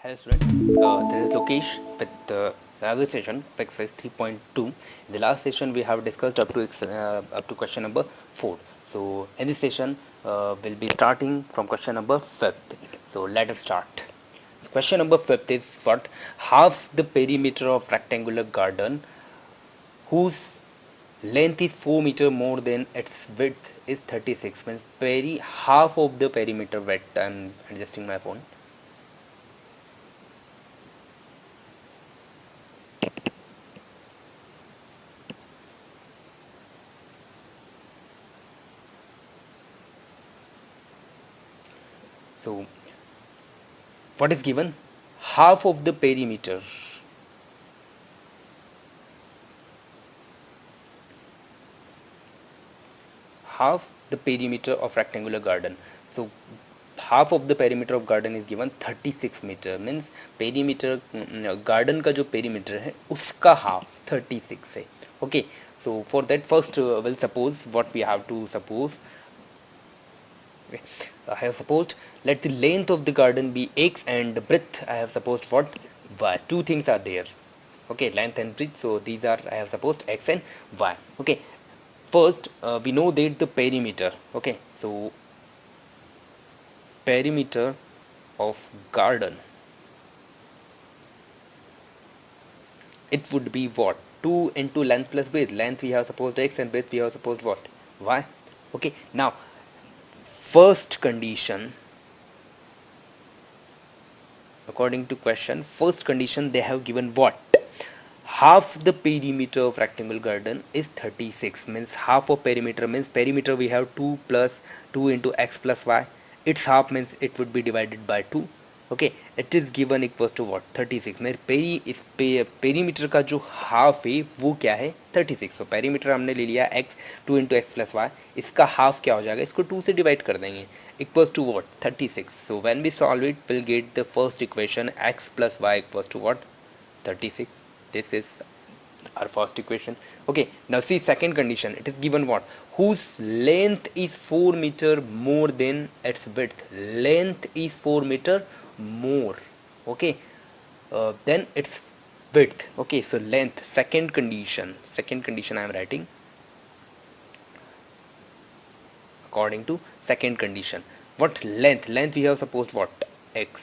Hello students, this is Lokesh with another session of exercise 3.2. In the last session we have discussed up to question number 4. So in this session we'll be starting from question number 5th. So let us start. Question number 5th is what? Half the perimeter of rectangular garden whose length is 4 meter more than its width is 36, means half of the perimeter width. I'm adjusting my phone. So what is given? Half of the perimeter. Half the perimeter of rectangular garden. So half of the perimeter of garden is given 36 meter, means perimeter garden का जो perimeter है उसका half 36 है. Okay, so for that first we'll suppose what we have to suppose. Okay. I have supposed let the length of the garden be x and the breadth I have supposed what? Y. Two things are there. Okay, length and breadth. So these are I have supposed x and y. Okay, first we know that the perimeter. Okay, so perimeter of garden, it would be what? 2 into length plus breadth. Length we have supposed x and breadth we have supposed what? Y. Okay, now first condition, according to question, first condition they have given what? Half the perimeter of rectangle garden is 36, means half of perimeter, means perimeter we have 2 plus 2 into x plus y. Its half means it would be divided by 2. Okay, it is given equals to what? 36. मेरे perimeter का जो half है वो क्या है? 36. तो perimeter हमने ले लिया x 2 into x plus y, इसका हाफ क्या हो जाएगा? इसको 2 से डिवाइड कर देंगे, equals to what? 36. So when we solve it, we'll get the first equation x plus y equals to what? 36. This is our first equation. Okay, now see second condition. It is given what? Whose length is 4 meter more than its width. Length is 4 meter more. Okay, then its width. Okay, so length, second condition I am writing according to second condition. What length? Length we have supposed what? X.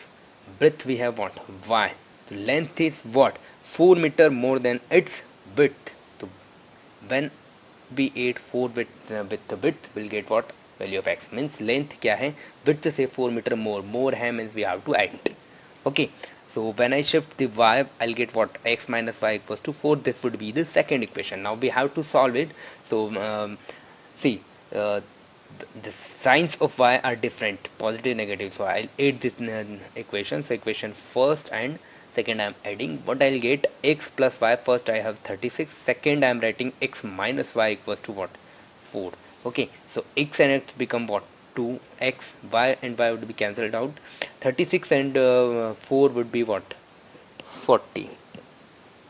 Breadth we have what? Y. So length is what? 4 meter more than its width. So when we add 4 with the width, we'll get what? Value of x. Means length क्या है? Width से 4 meter more है, means we have to add. Okay, so when I shift the y, I'll get what? X minus y equals to 4. This would be the second equation. Now we have to solve it. So see, the signs of y are different, positive, negative. So I'll add this equation. So equation first and second I am adding. What I'll get? X plus y. First I have 36. Second I am writing x minus y equals to what? 4. Okay, so x and x become what? 2x. Y and y would be cancelled out. 36 and 4 would be what? 40.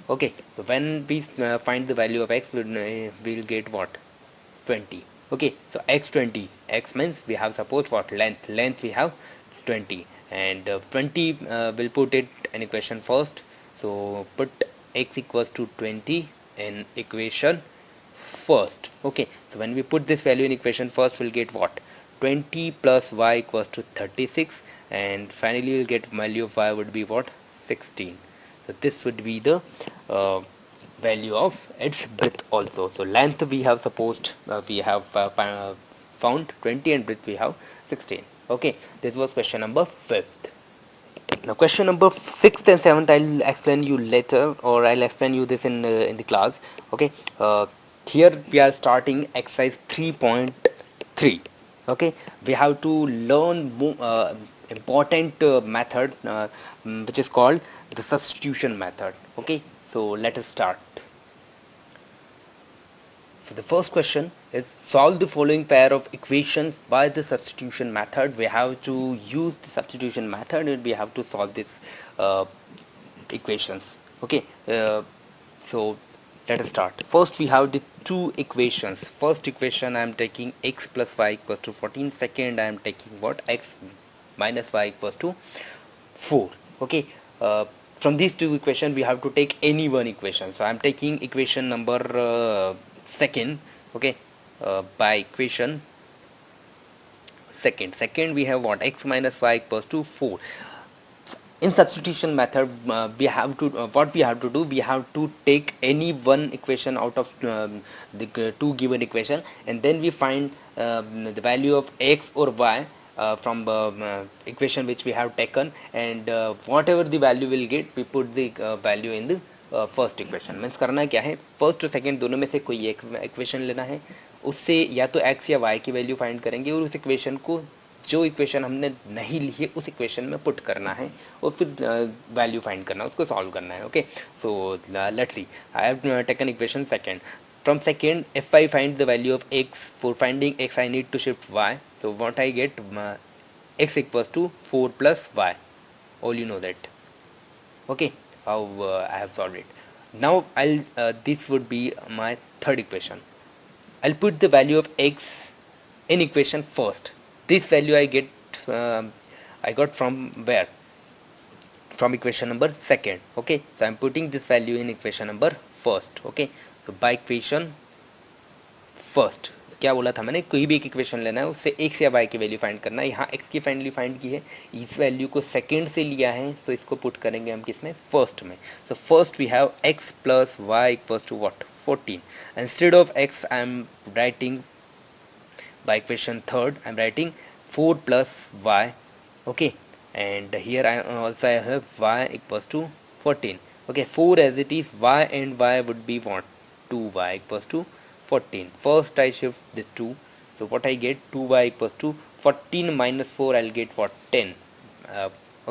Okay, so when we find the value of x, we'll get what? 20. Okay, so x 20. X means we have suppose what? Length we have 20, and 20 we'll put it in equation first. So put x equals to 20 in equation first. Okay, so when we put this value in equation first, we'll get what? 20 plus y equals to 36, and finally we'll get value of y would be what? 16. So this would be the value of its breadth also. So length we have supposed we have found 20, and breadth we have 16. Okay, this was question number 5th. Now question number 6th and 7th I'll explain you later, or I'll explain you this in the class. Okay, here we are starting exercise 3.3. okay, we have to learn important method which is called the substitution method. Okay, so let us start. So the first question is solve the following pair of equations by the substitution method. We have to use the substitution method and we have to solve these equations. Okay, so let us start. First we have the two equations. First equation I am taking x plus y equals to 14. Second I am taking what? X minus y equals to 4. Okay, from these two equations we have to take any one equation. So I'm taking equation number second. Okay, by equation second we have what, x minus y equals to 4. In substitution method, we have to what we have to do, we have to take any one equation out of the two given equation, and then we find the value of x or y from equation which we have taken, and whatever the value will get, we put the value in the first equation. Means करना क्या है, first और second दोनों में से कोई एक equation लेना है, उससे या तो x या y की वैल्यू फाइंड करेंगे और उस इक्वेशन को, जो इक्वेशन हमने नहीं ली है उस इक्वेशन में पुट करना है और फिर वैल्यू फाइंड करना है, उसको सॉल्व करना है. Okay, so let's see, I have taken equation second. From second, if I find the value of x, for finding x I need to shift y. So what I get, x equals to 4 plus y. All you know that. Okay, how I have solved it. Now this would be my third equation. I'll put the value of x in equation first. This value I got from where? From equation number second. Okay, so I'm putting this value in equation number first. Okay, so by equation first, क्या बोला था मैंने, कोई भी एक equation लेना है, उससे x या y की वैल्यू फाइंड करना है. यहाँ x की फाइनली फाइंड की है, इस वैल्यू को सेकेंड से लिया है, तो इसको पुट करेंगे हम किसमें, फर्स्ट में. So first we have x plus y equals to what, 14. Instead of x I am writing by equation third, I am writing 4 plus y. Okay, and here I also have y equals to 14. Okay, 4 as it is, y and y would be what, 2y equals to 14. First I shift this 2, so what I get, 2y equals to 14 minus 4, I'll get what, 10.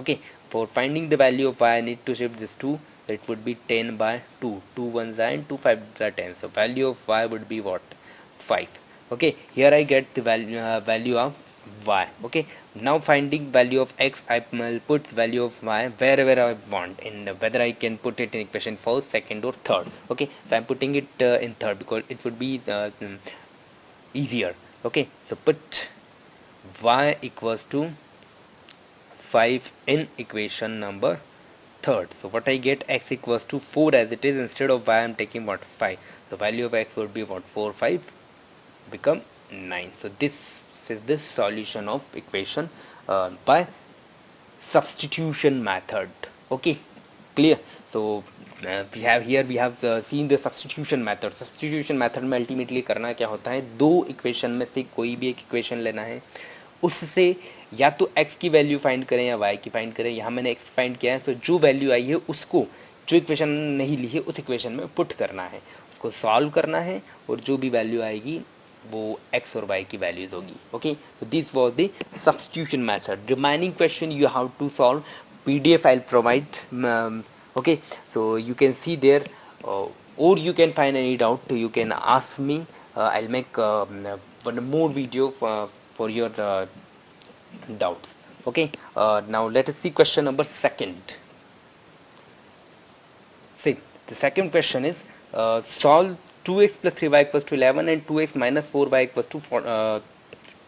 Okay, for finding the value of y I need to shift this 2, so it would be 10 by 2. 2 ones are and 2 5s are 10, so value of y would be what, 5. Okay, here I get the value of y. Okay, now finding value of x, I will put value of y wherever I want, in whether I can put it in equation first, second or third. Okay, so I'm putting it in third because it would be easier. Okay, so put y equals to 5 in equation number third. So what I get, x equals to 4 as it is, instead of y I'm taking what, 5. So value of x would be what, 4 5 become 9. So this is the solution of equation by substitution method. Okay, clear. So we have seen the substitution method. Substitution method में ultimately करना क्या होता है, दो equation में से कोई भी एक इक्वेशन लेना है, उससे या तो x की वैल्यू फाइंड करें या y की फाइंड करें. यहाँ मैंने x फाइंड किया है, तो जो वैल्यू आई है उसको, जो इक्वेशन नहीं ली है उस इक्वेशन में पुट करना है, उसको सॉल्व करना है, और जो भी वैल्यू आएगी वो x और y की वैल्यूज होगी. Okay, so this was the substitution method. Remaining question you have to solve. PDF I'll provide. Okay, so you can see there, or you can find any doubt, you can ask me. I'll make one more video for your doubts. Okay, now let us see question number second. See, the second question is solve 2x plus 3y equals to 11 and 2x minus 4y equals to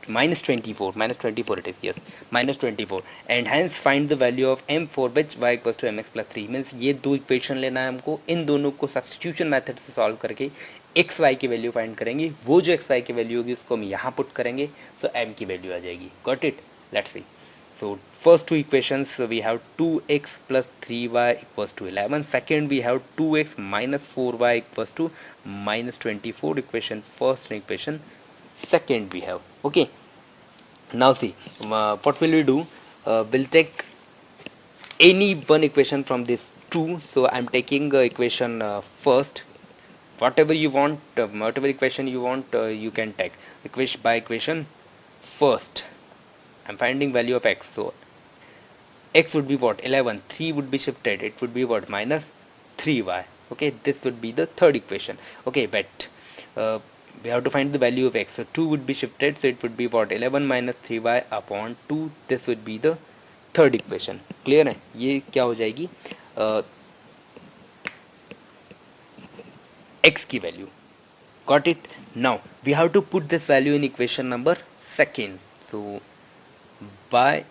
minus 24. Minus 24 it is, yes, minus 24, and hence find the value of m for which y equals to mx plus 3. Means ये दो equation लेना है हमको, इन दोनों को substitution method से solve करके x Y की वैल्यू फाइंड करेंगे, वो जो एक्स वाई की वैल्यू होगी उसको हम यहाँ पुट करेंगे, तो एम की वैल्यू आ जाएगी. Got it, let's see. So first two equations, we have 2x plus 3y equals to 11. Second we have 2x minus 4y equals to minus 24. Equation first and equation second we have. Okay, now see, what will we do, we'll take any one equation from this two. So I'm taking equation first. Whatever you want, whatever equation you want, you can take equation by equation first. I'm finding value of x, so x would be what, 11, 3 would be shifted, it would be what, minus 3y. Okay, this would be the third equation. Okay, but we have to find the value of x, so 2 would be shifted, so it would be what, 11 minus 3y upon 2. This would be the third equation. Clear है, ये क्या हो जाएगी, x की value. Got it. Now we have to put this value in equation number second. So by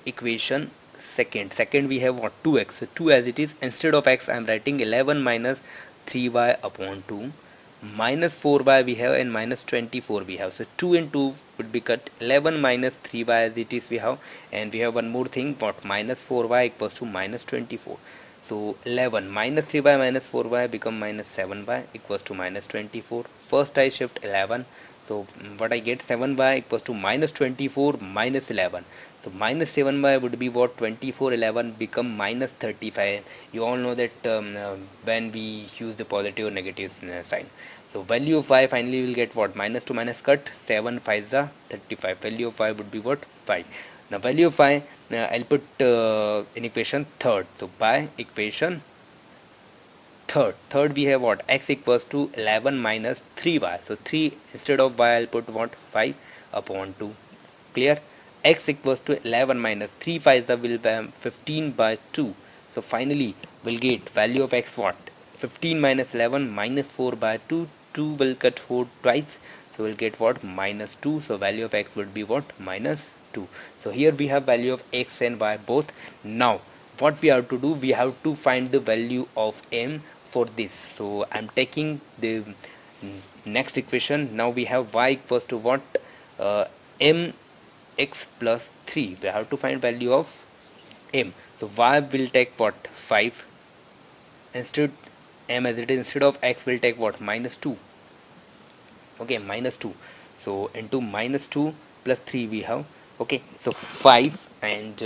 equation second we have what, 2x, so 2 as it is. Instead of x I am writing 11 minus 3y upon 2, minus 4y we have, and minus 24 we have. So 2 and 2 would be cut. 11 minus 3y as it is we have, and we have one more thing, what, minus 4y equals to minus 24. So 11 minus 3y minus 4y become minus 7y equals to minus 24. First I shift 11, so what I get, 7y equals to minus 24 minus 11. So minus 7y would be what, 24, 11 become minus 35. You all know that when we use the positive or negative sign. So value of y finally will get what, minus to minus cut, 7 5 is 35. Value of y would be what, 5. Now value of y, I'll put in equation third. So by equation third we have what, x equals to 11 minus 3y. So 3 instead of y I'll put what, 5 upon 2. Clear? X equals to 11 minus 3 5 will be 15 by 2. So finally we'll get value of x what, 15 minus 11 minus 4 by 2. 2 will cut 4 twice, so we'll get what, minus 2. So value of x would be what, minus 2. So here we have value of x and y both. Now what we have to do, we have to find the value of m for this. So I'm taking the next equation. Now we have y equals to what, m x plus 3. We have to find value of m. So y will take what, 5. Instead m as it is, instead of x will take what, minus 2. Okay, minus 2. So into minus 2 plus 3 we have. Okay, so 5, and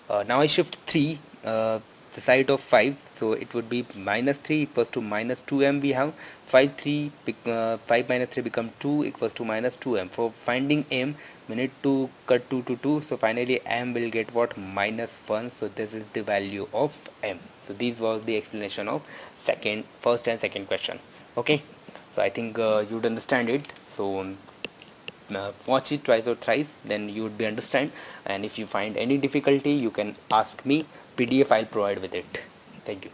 now I shift 3 the side of 5, so it would be minus 3 equals to minus 2m we have. 5 minus 3 become 2 equals to minus 2m. For finding m we need to cut 2 to 2, so finally m will get what, minus 1. So this is the value of m. So this was the explanation of first and second question. Okay, so I think you would understand it. So watch it twice or thrice, then you would be understand. And if you find any difficulty, you can ask me. PDF I'll provide with it. Thank you.